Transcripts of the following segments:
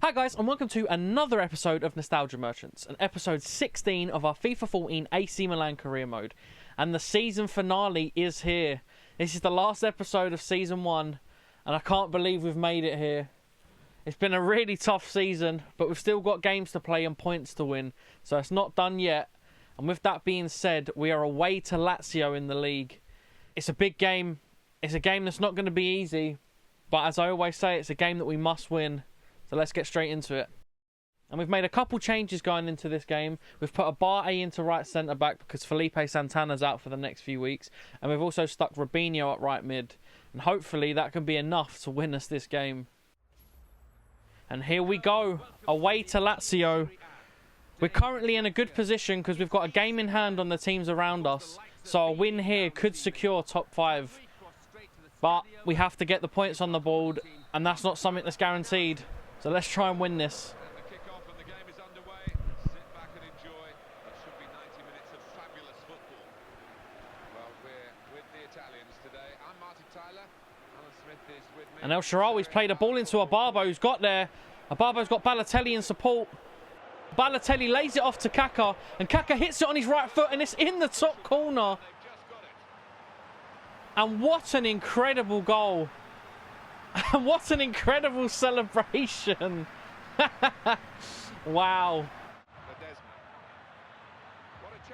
Hi guys, and welcome to another episode of Nostalgia Merchants, and episode 16 of our FIFA 14 AC Milan career mode. And the season finale is here. This is the last episode of season 1, and I can't believe we've made it here. It's been a really tough season, but we've still got games to play and points to win, so it's not done yet. And with that being said, we are away to Lazio in the league. It's a big game. It's a game that's not going to be easy, but as I always say, it's a game that we must win. So let's get straight into it. And we've made a couple changes going into this game. We've put Abate into right centre-back because Felipe Santana's out for the next few weeks. And we've also stuck Robinho at right mid. And hopefully that can be enough to win us this game. And here we go, away to Lazio. We're currently in a good position because we've got a game in hand on the teams around us. So a win here could secure top 5. But we have to get the points on the board, and that's not something that's guaranteed. So let's try and win this. The kick-off and the game is underway. Sit back and enjoy. It should be 90 minutes of fabulous football. Well, we're with the Italians today. I'm Martin Tyler. Alan Smith is with me. And El Shaarawy's played a ball into Ababo, who's got there. Ababo's got Balotelli in support. Balotelli lays it off to Kaka, and Kaka hits it on his right foot, and it's in the top corner. And what an incredible goal. And what an incredible celebration. Wow.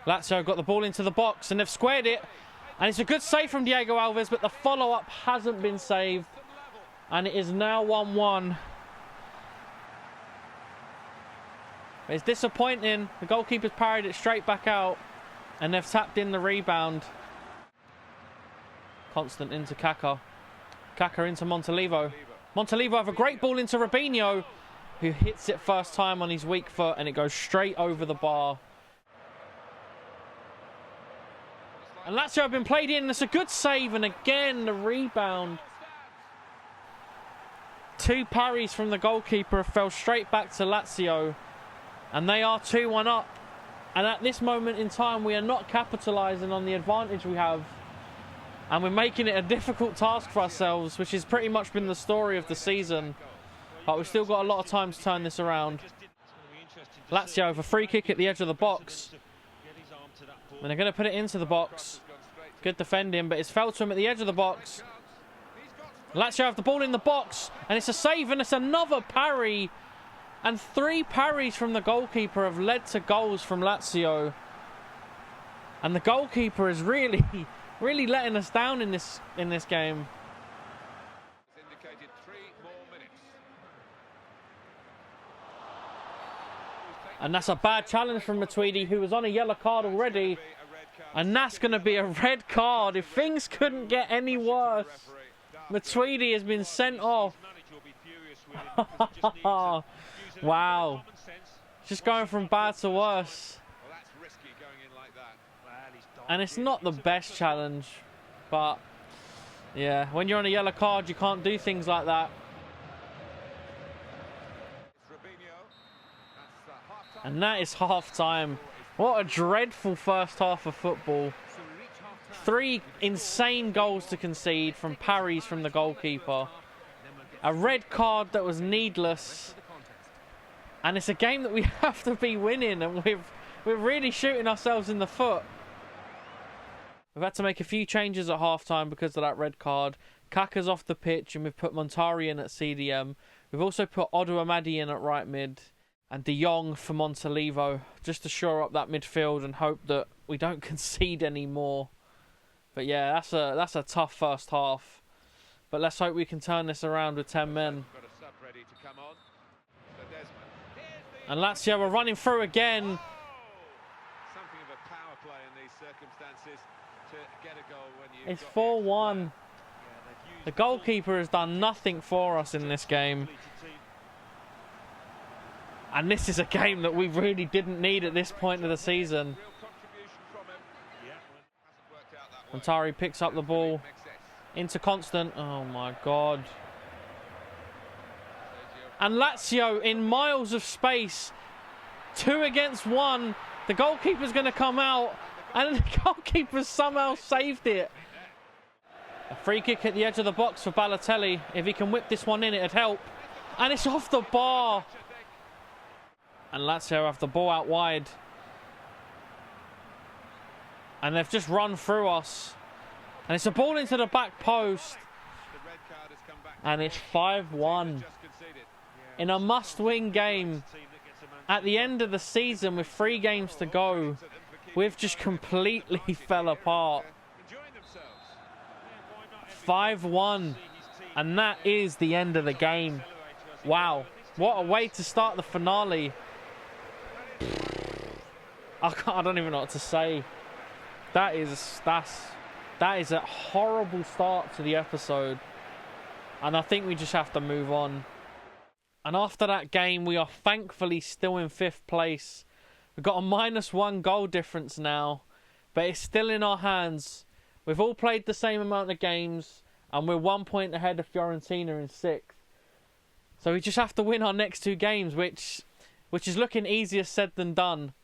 Lazio got the ball into the box and they've squared it. And it's a good save from Diego Alves, but the follow-up hasn't been saved. And it is now 1-1. It's disappointing. The goalkeeper's parried it straight back out. And they've tapped in the rebound. Constant into Kaka. Kaka into Montalivo. Montalivo have a great ball into Robinho, who hits it first time on his weak foot, and it goes straight over the bar. And Lazio have been played in. It's a good save, and again the rebound. 2 parries from the goalkeeper fell straight back to Lazio, and they are 2-1 up. And at this moment in time, we are not capitalising on the advantage we have. And we're making it a difficult task for ourselves, which has pretty much been the story of the season. But we've still got a lot of time to turn this around. Lazio with a free kick at the edge of the box. And they're going to put it into the box. Good defending, but it's fell to him at the edge of the box. Lazio have the ball in the box, and it's a save, and it's another parry. And 3 parries from the goalkeeper have led to goals from Lazio. And the goalkeeper is really letting us down in this game. And that's a bad challenge from Matuidi, who was on a yellow card already. And that's going to be a red card if things couldn't get any worse. Matuidi has been sent off. Wow. Just going from bad to worse. And it's not the best challenge, but yeah, when you're on a yellow card, you can't do things like that. And that is half-time. What a dreadful first half of football. 3 insane goals to concede from parries from the goalkeeper. A red card that was needless. And it's a game that we have to be winning, and we're really shooting ourselves in the foot. We've had to make a few changes at half-time because of that red card. Kaka's off the pitch, and we've put Montari in at CDM. We've also put Odu Amadi in at right mid, and De Jong for Montalivo, just to shore up that midfield and hope that we don't concede any more. But yeah, that's a tough first half. But let's hope we can turn this around with 10 men. And Lazio are running through again. Something of a power play in these circumstances. It's 4-1. The goalkeeper has done nothing for us in this game. And this is a game that we really didn't need at this point of the season. Montari picks up the ball into Constant. Oh my God. And Lazio in miles of space. 2 against 1. The goalkeeper's going to come out. And the goalkeeper somehow saved it. A free kick at the edge of the box for Balotelli. If he can whip this one in, it'd help. And it's off the bar. And Lazio have the ball out wide. And they've just run through us. And it's a ball into the back post. And it's 5-1. In a must-win game. At the end of the season with 3 games to go, we've just completely fell apart. 5-1. And that is the end of the game. Wow. What a way to start the finale. I don't even know what to say. That is a horrible start to the episode. And I think we just have to move on. And after that game, we are thankfully still in 5th place. We've got a -1 goal difference now. But it's still in our hands. We've all played the same amount of games. And we're 1 point ahead of Fiorentina in 6th. So we just have to win our next 2 games, which is looking easier said than done.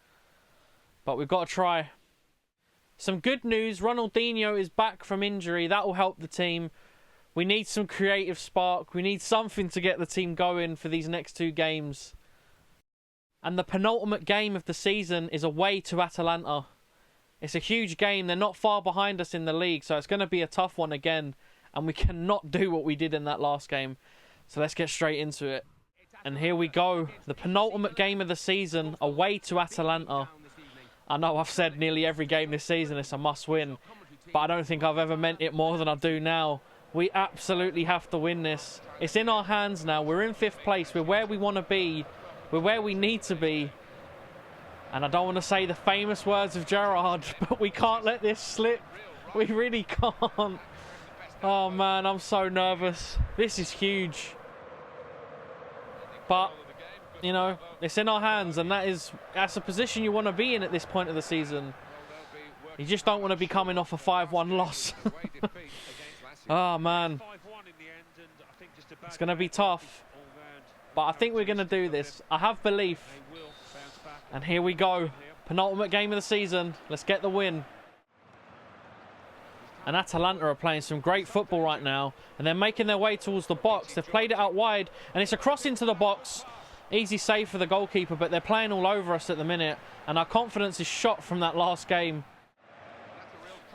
But we've got to try. Some good news, Ronaldinho is back from injury. That will help the team. We need some creative spark. We need something to get the team going for these next 2 games. And the penultimate game of the season is away to Atalanta. It's a huge game. They're not far behind us in the league, so it's going to be a tough one again. And we cannot do what we did in that last game. So let's get straight into it. And here we go. The penultimate game of the season, away to Atalanta. I know I've said nearly every game this season it's a must-win. But I don't think I've ever meant it more than I do now. We absolutely have to win this. It's in our hands now. We're in 5th place. We're where we want to be. We're where we need to be. And I don't want to say the famous words of Gerrard, but we can't let this slip. We really can't. Oh man, I'm so nervous. This is huge. But, you know, it's in our hands, and that's a position you want to be in at this point of the season. You just don't want to be coming off a 5-1 loss. Oh man. It's going to be tough. But I think we're going to do this. I have belief. And here we go. Penultimate game of the season. Let's get the win. And Atalanta are playing some great football right now. And they're making their way towards the box. They've played it out wide. And it's a cross into the box. Easy save for the goalkeeper. But they're playing all over us at the minute. And our confidence is shot from that last game.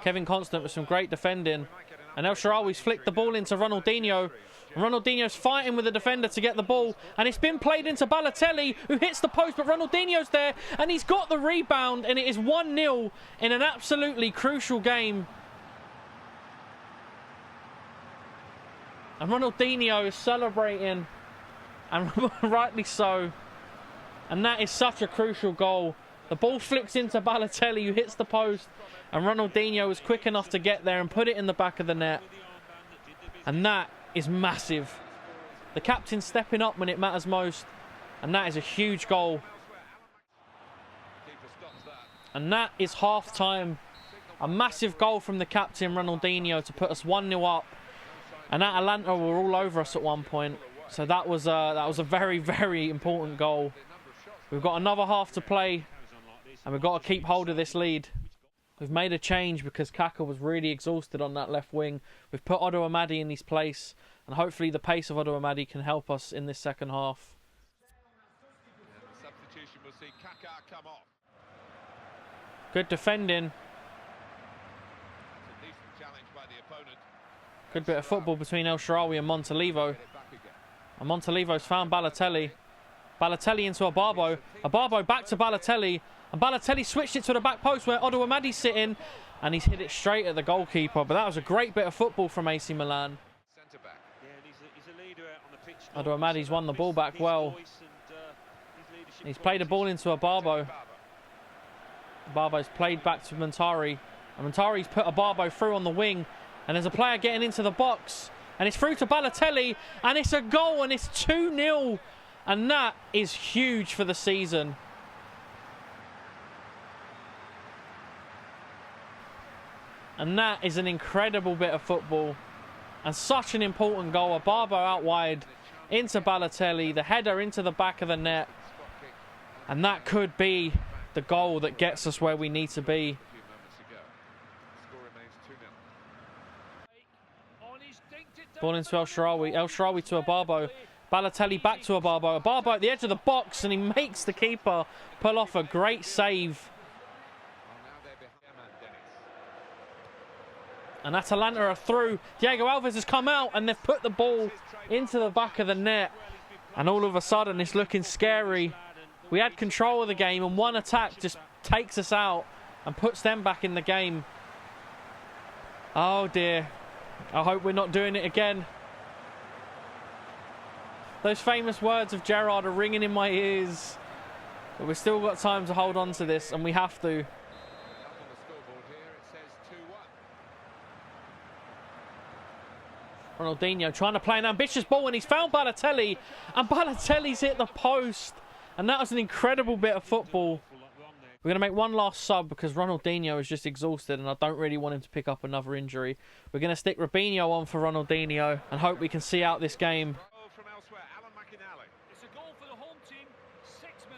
Kevin Constant with some great defending. And El Shaarawy's flicked the ball into Ronaldinho. Ronaldinho's fighting with the defender to get the ball. And it's been played into Balotelli, who hits the post. But Ronaldinho's there. And he's got the rebound. And it is 1-0 in an absolutely crucial game. And Ronaldinho is celebrating, and rightly so. And that is such a crucial goal. The ball flips into Balotelli, who hits the post, and Ronaldinho is quick enough to get there and put it in the back of the net. And that is massive. The captain stepping up when it matters most, and that is a huge goal. And that is half-time. A massive goal from the captain, Ronaldinho, to put us 1-0 up. And Atalanta were all over us at one point. So that was a very, very important goal. We've got another half to play. And we've got to keep hold of this lead. We've made a change because Kaka was really exhausted on that left wing. We've put Odo Amadi in his place. And hopefully the pace of Odo Amadi can help us in this second half. Substitution will see Kaka come off. Good defending. It's a decent challenge by the opponent. Good bit of football between El Shaarawy and Montalivo. And Montalivo's found Balotelli. Balotelli into Abarbo. Abarbo back to Balotelli. And Balotelli switched it to the back post where Odo Amadi's sitting. And he's hit it straight at the goalkeeper. But that was a great bit of football from AC Milan. Odo Amadi's won the ball back well. He's played a ball into Abarbo. Abarbo's played back to Montari. And Montari's put Abarbo through on the wing. And there's a player getting into the box. And it's through to Balotelli. And it's a goal. And it's 2-0. And that is huge for the season. And that is an incredible bit of football. And such an important goal. Abarbo out wide. Into Balotelli. The header into the back of the net. And that could be the goal that gets us where we need to be. Ball into El Shaarawy. El Shaarawy to Abarbo. Balotelli back to Abarbo. Abarbo at the edge of the box, and he makes the keeper pull off a great save. And Atalanta are through. Diego Alves has come out, and they've put the ball into the back of the net. And all of a sudden, it's looking scary. We had control of the game, and one attack just takes us out and puts them back in the game. Oh dear. I hope we're not doing it again. Those famous words of Gerrard are ringing in my ears. But we've still got time to hold on to this, and we have to. Ronaldinho trying to play an ambitious ball, and he's found Balotelli, and Balotelli's hit the post. And that was an incredible bit of football. We're going to make one last sub because Ronaldinho is just exhausted and I don't really want him to pick up another injury. We're going to stick Robinho on for Ronaldinho and hope we can see out this game.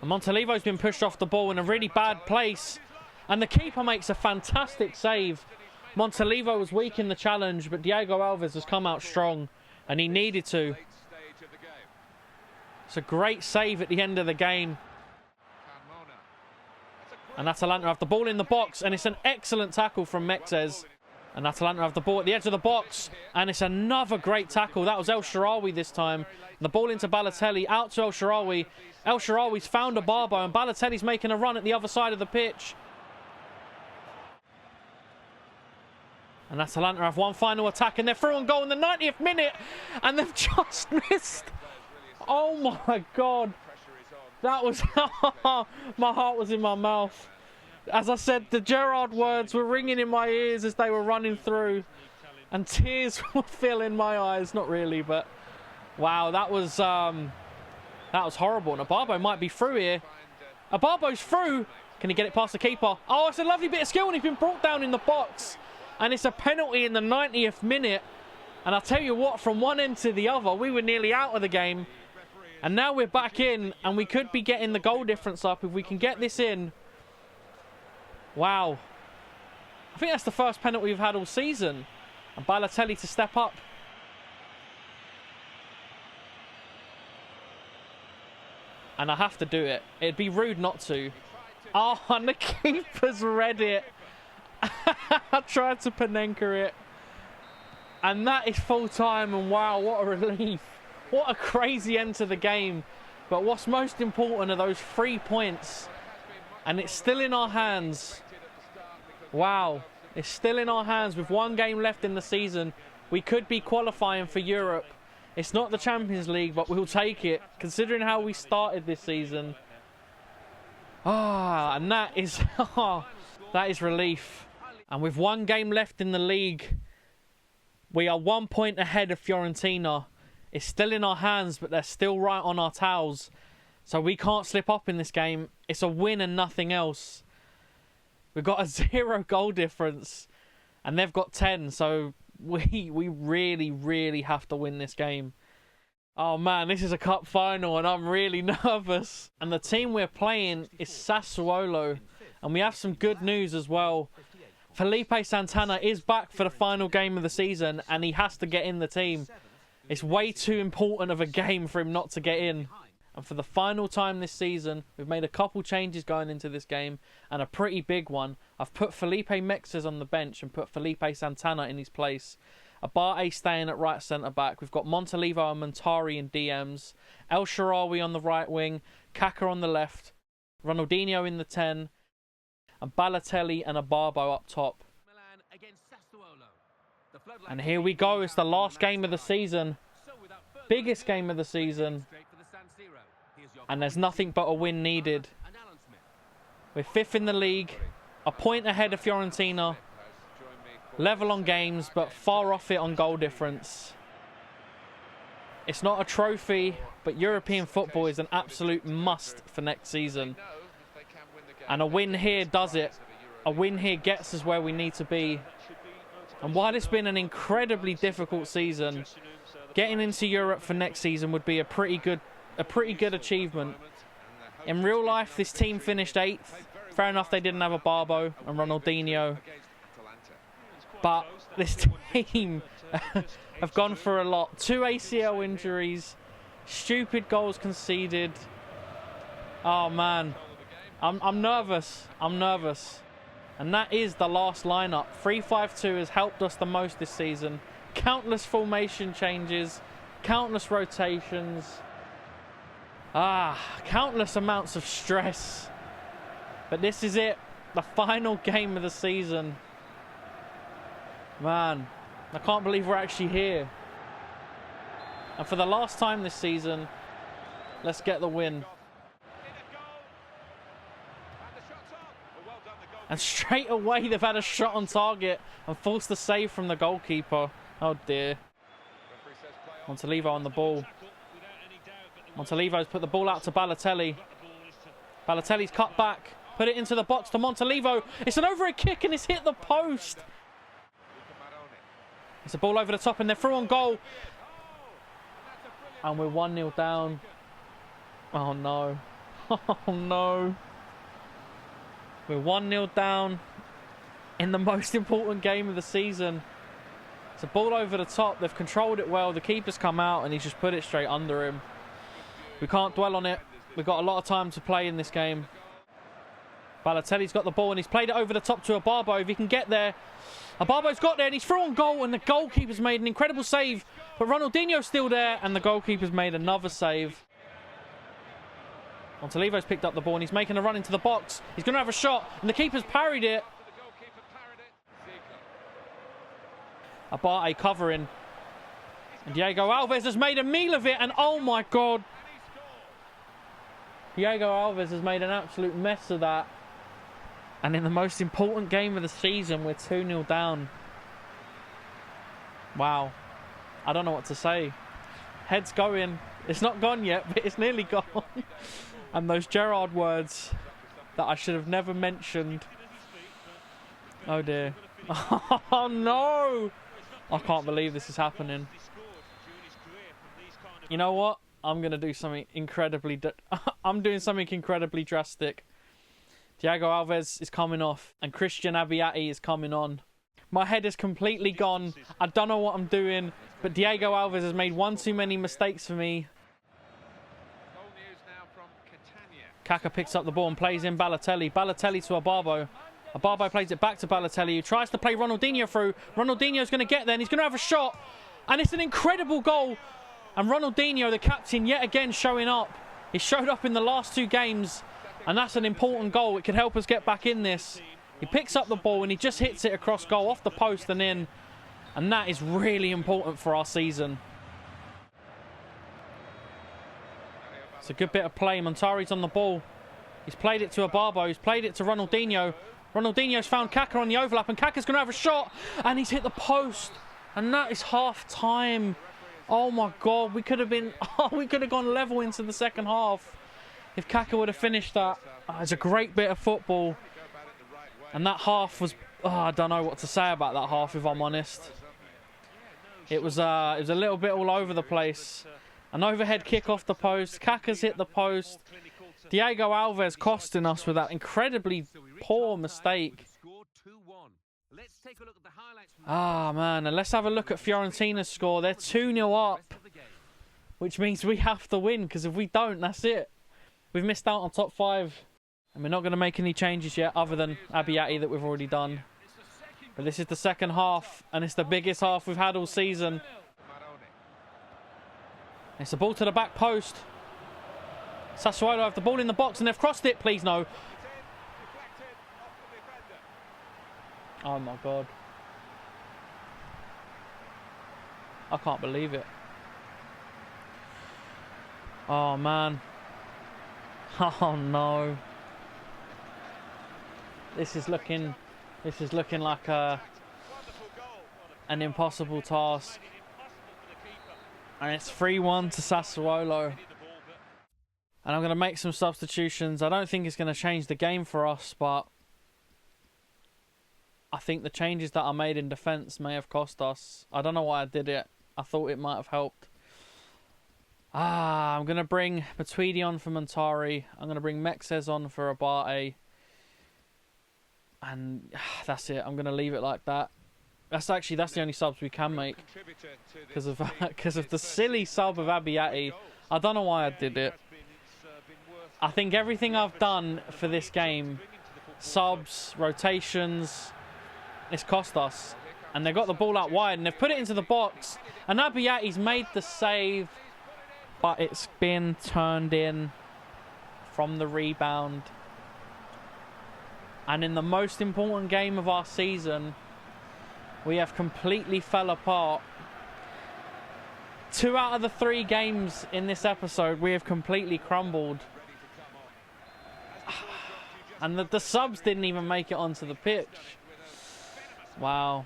And Montalivo's been pushed off the ball in a really bad place. And the keeper makes a fantastic save. Montalivo was weak in the challenge, but Diego Alves has come out strong and he needed to. It's a great save at the end of the game. And Atalanta have the ball in the box, and it's an excellent tackle from Mexes. And Atalanta have the ball at the edge of the box, and it's another great tackle. That was El Shaarawy this time. And the ball into Balotelli, out to El Shaarawy. El Shaarawy's found Abarbo, and Balotelli's making a run at the other side of the pitch. And Atalanta have one final attack, and they're through on goal in the 90th minute, and they've just missed. Oh my God. That was... my heart was in my mouth. As I said, the Gerrard words were ringing in my ears as they were running through. And tears were filling my eyes. Not really, but... Wow, that was horrible. And Abarbo might be through here. Abarbo's through. Can he get it past the keeper? Oh, it's a lovely bit of skill, and he's been brought down in the box. And it's a penalty in the 90th minute. And I'll tell you what, from one end to the other, we were nearly out of the game. And now we're back in, and we could be getting the goal difference up if we can get this in. Wow. I think that's the first penalty we've had all season. And Balotelli to step up. And I have to do it. It'd be rude not to. Oh, and the keeper's read it. I tried to Panenka it. And that is full time, and wow, what a relief. What a crazy end to the game. But what's most important are those 3 points. And it's still in our hands. Wow. It's still in our hands with one game left in the season. We could be qualifying for Europe. It's not the Champions League, but we'll take it. Considering how we started this season. And that is... that is relief. And with one game left in the league, we are 1 point ahead of Fiorentina. It's still in our hands, but they're still right on our tails. So we can't slip up in this game. It's a win and nothing else. We've got a 0 goal difference. And they've got 10. So we really, really have to win this game. Oh man, this is a cup final and I'm really nervous. And the team we're playing is Sassuolo. And we have some good news as well. Felipe Santana is back for the final game of the season. And he has to get in the team. It's way too important of a game for him not to get in. And for the final time this season, we've made a couple changes going into this game. And a pretty big one. I've put Felipe Mexes on the bench and put Felipe Santana in his place. Abate staying at right centre-back. We've got Montalivo and Montari in DMs. El Shaarawy on the right wing. Kaka on the left. Ronaldinho in the 10. And Balotelli and Abarbo up top. And here we go. It's the last game of the season. Biggest game of the season. And there's nothing but a win needed. We're 5th in the league. A point ahead of Fiorentina. Level on games, but far off it on goal difference. It's not a trophy, but European football is an absolute must for next season. And a win here does it. A win here gets us where we need to be. And while it's been an incredibly difficult season, getting into Europe for next season would be a pretty good achievement. In real life, this team finished 8th. Fair enough, they didn't have a Barbo and Ronaldinho. But this team have gone for a lot. 2 ACL injuries, Stupid goals conceded. Oh man, I'm nervous. I'm nervous. And that is the last lineup. 3-5-2 has helped us the most this season. Countless formation changes, countless rotations. Countless amounts of stress. But this is it. The final game of the season. Man, I can't believe we're actually here. And for the last time this season, let's get the win. And straight away they've had a shot on target and forced the save from the goalkeeper. Oh dear. Montalivo on the ball. Montalivo's put the ball out to Balotelli. Balotelli's cut back. Put it into the box to Montalivo. It's an overhead kick and it's hit the post. It's a ball over the top and they're through on goal. And we're 1-0 down. Oh no. Oh no. We're 1-0 down in the most important game of the season. It's a ball over the top. They've controlled it well. The keeper's come out and he's just put it straight under him. We can't dwell on it. We've got a lot of time to play in this game. Balotelli's got the ball and he's played it over the top to Abarbo. If he can get there. Abarbo's got there and he's through on goal and the goalkeeper's made an incredible save. But Ronaldinho's still there and the goalkeeper's made another save. Montalivo's picked up the ball and he's making a run into the box. He's going to have a shot and the keeper's parried it. Abate covering. And Diego Alves has made a meal of it and oh my god. Diego Alves has made an absolute mess of that. And in the most important game of the season, we're 2-0 down. Wow. I don't know what to say. Head's going. It's not gone yet, but it's nearly gone. And those Gerrard words that I should have never mentioned. Oh dear. Oh no! I can't believe this is happening. You know what? I'm going to do something incredibly... I'm doing something incredibly drastic. Diego Alves is coming off and Christian Abiati is coming on. My head is completely gone. I don't know what I'm doing, but Diego Alves has made one too many mistakes for me. Kaka picks up the ball and plays in Balotelli. Balotelli to Abarbo. Abarbo plays it back to Balotelli, who tries to play Ronaldinho through. Ronaldinho's going to get there and he's going to have a shot. And it's an incredible goal. And Ronaldinho, the captain, yet again showing up. He showed up in the last two games. And that's an important goal. It could help us get back in this. He picks up the ball and he just hits it across goal, off the post and in. And that is really important for our season. It's a good bit of play. Montari's on the ball. He's played it to Abarbo. He's played it to Ronaldinho. Ronaldinho's found Kaka on the overlap. And Kaka's going to have a shot. And he's hit the post. And that is half time. Oh my God. We could have been... Oh, we could have gone level into the second half. If Kaka would have finished that. It's a great bit of football. And that half was... Oh, I don't know what to say about that half, if I'm honest. It was a little bit all over the place. An overhead kick off the post. Kaka's hit the post. Diego Alves costing us with that incredibly poor mistake. Ah, man. And let's have a look at Fiorentina's score. They're 2-0 up. Which means we have to win. Because if we don't, that's it. We've missed out on top 5. And we're not going to make any changes yet. Other than Abiati that we've already done. But this is the second half. And it's the biggest half we've had all season. It's a ball to the back post. Sassuolo have the ball in the box and they've crossed it. Please no. Oh my God. I can't believe it. Oh man. Oh no. This is looking like an impossible task. And it's 3-1 to Sassuolo. And I'm going to make some substitutions. I don't think it's going to change the game for us, but I think the changes that I made in defence may have cost us. I don't know why I did it. I thought it might have helped. I'm going to bring Matuidi on for Montari. I'm going to bring Mexes on for Abate. And that's it. I'm going to leave it like that. That's the only subs we can make because of the silly sub of Abiyati. I don't know why I did it. I think everything I've done for this game, subs, rotations, it's cost us. And they got the ball out wide and they've put it into the box. And Abiyati's made the save, but it's been turned in from the rebound. And in the most important game of our season, we have completely fell apart. 2 out of the 3 games in this episode, we have completely crumbled. And the subs didn't even make it onto the pitch. Wow.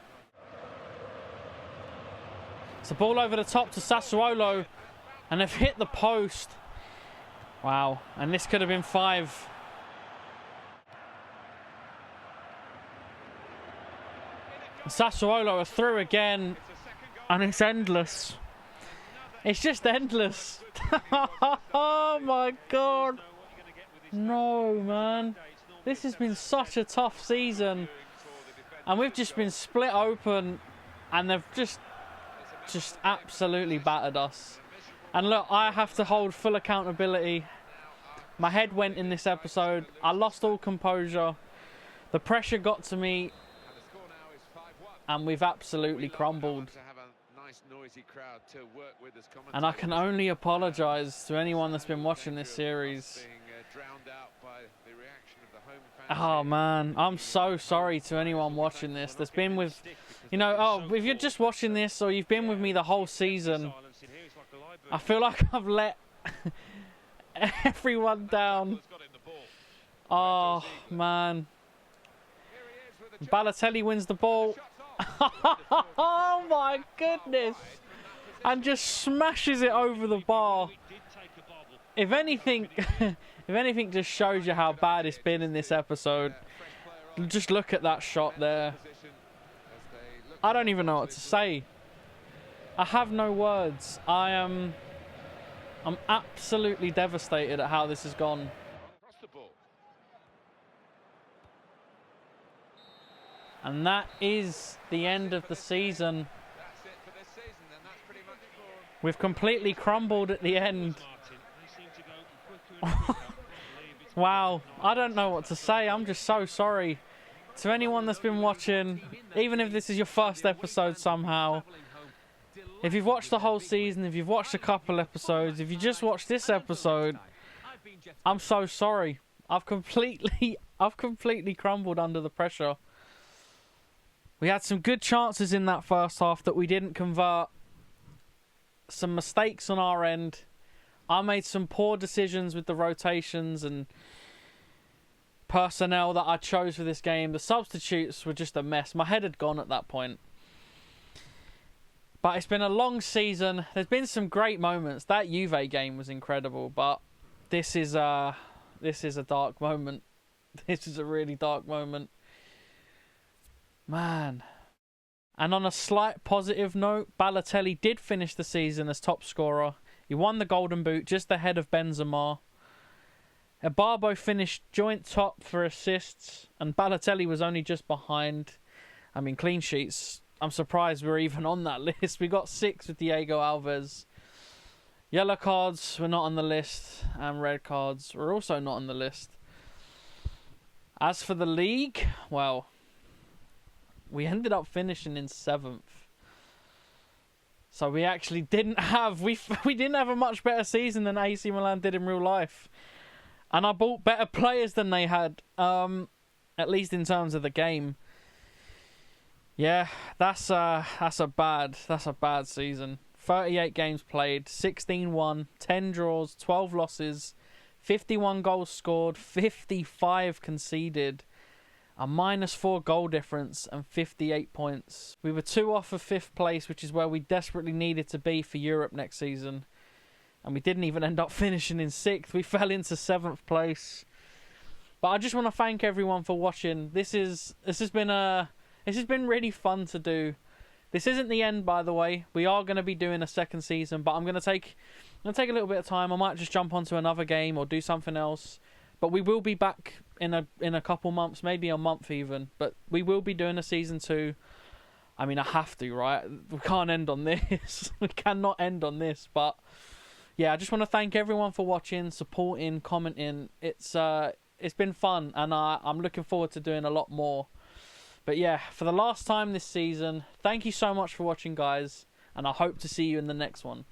It's a ball over the top to Sassuolo. And they've hit the post. Wow. And this could have been 5. Sassuolo are through again, and it's endless. It's just endless. Oh my god. No, man. This has been such a tough season. And we've just been split open, and they've just absolutely battered us. And look, I have to hold full accountability. My head went in this episode. I lost all composure. The pressure got to me. And we've absolutely crumbled. And I can only apologise to anyone that's been watching this series. Oh man, I'm so sorry to anyone watching this that's been with, you know, oh, if you're just watching this or you've been with me the whole season, I feel like I've let everyone down. Oh man. Balotelli wins the ball. Oh my goodness. And just smashes it over the bar. If anything, if anything just shows you how bad it's been in this episode, just look at that shot there. I don't even know what to say. I have no words. I'm absolutely devastated at how this has gone. And that is the end of the season. We've completely crumbled at the end. Wow, I don't know what to say. I'm just so sorry to anyone that's been watching, even if this is your first episode somehow. If you've watched the whole season, if you've watched a couple episodes, if you just watched this episode, I'm so sorry. I've completely crumbled under the pressure. We had some good chances in that first half that we didn't convert. Some mistakes on our end. I made some poor decisions with the rotations and personnel that I chose for this game. The substitutes were just a mess. My head had gone at that point. But it's been a long season. There's been some great moments. That Juve game was incredible, but this is a dark moment. This is a really dark moment. Man. And on a slight positive note, Balotelli did finish the season as top scorer. He won the Golden Boot just ahead of Benzema. Ibarbo finished joint top for assists, and Balotelli was only just behind. I mean, clean sheets. I'm surprised we're even on that list. We got 6 with Diego Alves. Yellow cards were not on the list, and red cards were also not on the list. As for the league, well, we ended up finishing in 7th. So we actually didn't have we didn't have a much better season than AC Milan did in real life. And I bought better players than they had, at least in terms of the game. Yeah, that's a bad season. 38 games played, 16 won, 10 draws, 12 losses, 51 goals scored, 55 conceded. A -4 goal difference and 58 points. We were 2 off of 5th place, which is where we desperately needed to be for Europe next season. And we didn't even end up finishing in 6th. We fell into 7th place. But I just want to thank everyone for watching. This has been really fun to do. This isn't the end, by the way. We are going to be doing a second season, but I'm going to take a little bit of time. I might just jump onto another game or do something else. But we will be back in a couple months, maybe a month even. But we will be doing a season 2. I mean, I have to, right? We can't end on this. We cannot end on this. But yeah, I just want to thank everyone for watching, supporting, commenting. It's been fun, and I'm looking forward to doing a lot more. But yeah, for the last time this season, thank you so much for watching, guys, and I hope to see you in the next one.